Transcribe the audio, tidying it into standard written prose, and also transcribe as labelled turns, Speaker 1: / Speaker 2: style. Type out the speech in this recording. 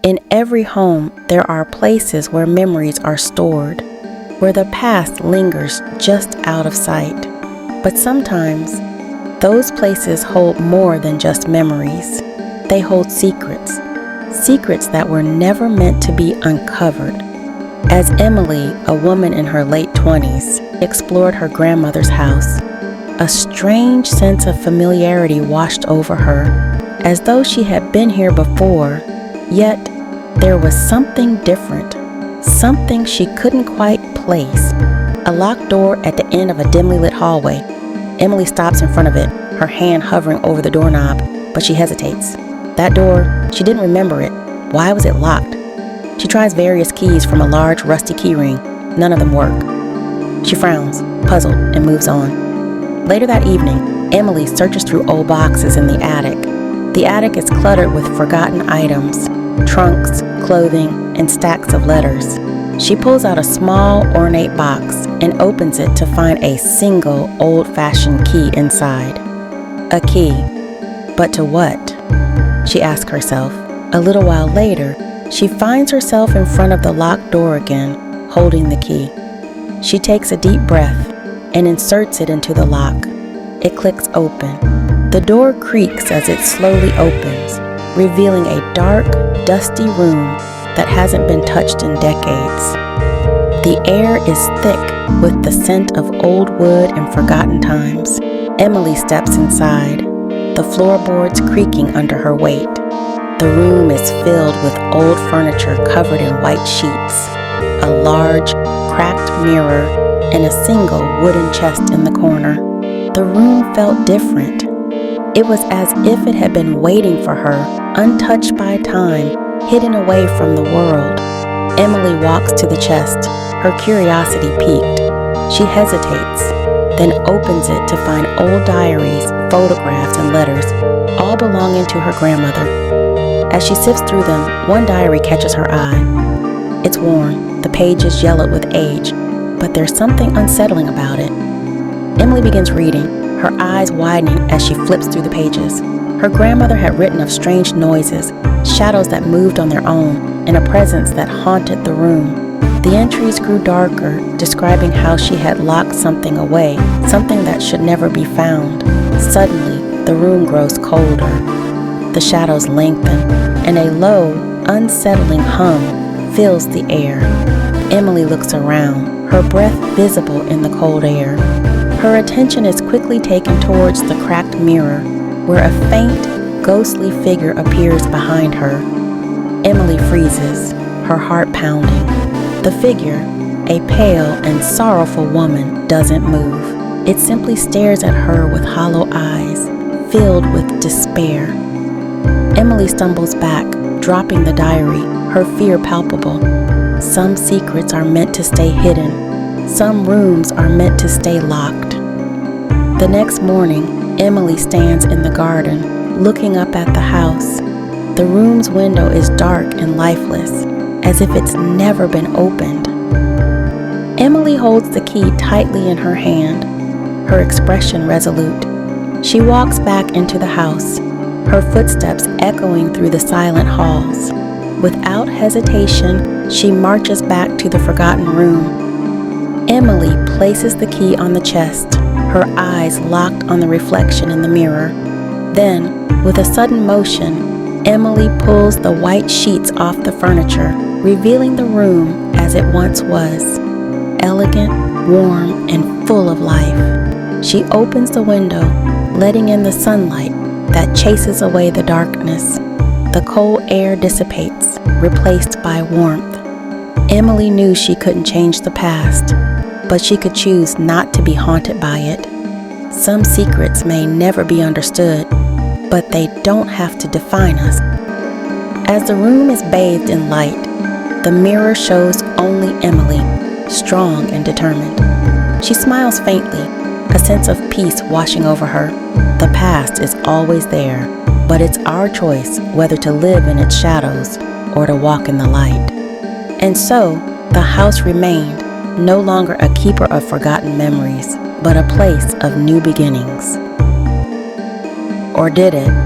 Speaker 1: In every home, there are places where memories are stored, where the past lingers just out of sight. But sometimes, those places hold more than just memories. They hold secrets, secrets that were never meant to be uncovered. As Emily, a woman in her late 20s, explored her grandmother's house, a strange sense of familiarity washed over her, as though she had been here before, yet there was something different, something she couldn't quite place. A locked door at the end of a dimly lit hallway. Emily stops in front of it, her hand hovering over the doorknob, but she hesitates. That door, she didn't remember it. Why was it locked? She tries various keys from a large rusty keyring. None of them work. She frowns, puzzled, and moves on. Later that evening, Emily searches through old boxes in the attic. The attic is cluttered with forgotten items, trunks, clothing, and stacks of letters. She pulls out a small, ornate box and opens it to find a single old-fashioned key inside. A key. But to what? She asks herself. A little while later, she finds herself in front of the locked door again, holding the key. She takes a deep breath and inserts it into the lock. It clicks open. The door creaks as it slowly opens, revealing a dark, dusty room that hasn't been touched in decades. The air is thick with the scent of old wood and forgotten times. Emily steps inside, the floorboards creaking under her weight. The room is filled with old furniture covered in white sheets, a large, cracked mirror, and a single wooden chest in the corner. The room felt different. It was as if it had been waiting for her, untouched by time, hidden away from the world. Emily walks to the chest, her curiosity piqued. She hesitates, then opens it to find old diaries, photographs, and letters, all belonging to her grandmother. As she sifts through them, one diary catches her eye. It's worn, the pages yellowed with age, but there's something unsettling about it. Emily begins reading, her eyes widening as she flips through the pages. Her grandmother had written of strange noises, shadows that moved on their own, and a presence that haunted the room. The entries grew darker, describing how she had locked something away, something that should never be found. Suddenly, the room grows colder. The shadows lengthen, and a low, unsettling hum fills the air. Emily looks around, her breath visible in the cold air. Her attention is quickly taken towards the cracked mirror, where a faint, ghostly figure appears behind her. Emily freezes, her heart pounding. The figure, a pale and sorrowful woman, doesn't move. It simply stares at her with hollow eyes, filled with despair. Emily stumbles back, dropping the diary, her fear palpable. Some secrets are meant to stay hidden. Some rooms are meant to stay locked. The next morning, Emily stands in the garden, looking up at the house. The room's window is dark and lifeless, as if it's never been opened. Emily holds the key tightly in her hand, her expression resolute. She walks back into the house, her footsteps echoing through the silent halls. Without hesitation, she marches back to the forgotten room. Emily places the key on the chest, her eyes locked on the reflection in the mirror. Then, with a sudden motion, Emily pulls the white sheets off the furniture, revealing the room as it once was, elegant, warm, and full of life. She opens the window, letting in the sunlight that chases away the darkness. The cold air dissipates, replaced by warmth. Emily knew she couldn't change the past, but she could choose not to be haunted by it. Some secrets may never be understood, but they don't have to define us. As the room is bathed in light, the mirror shows only Emily, strong and determined. She smiles faintly, a sense of peace washing over her. The past is always there, but it's our choice whether to live in its shadows or to walk in the light. And so, the house remained, no longer a keeper of forgotten memories, but a place of new beginnings. Or did it?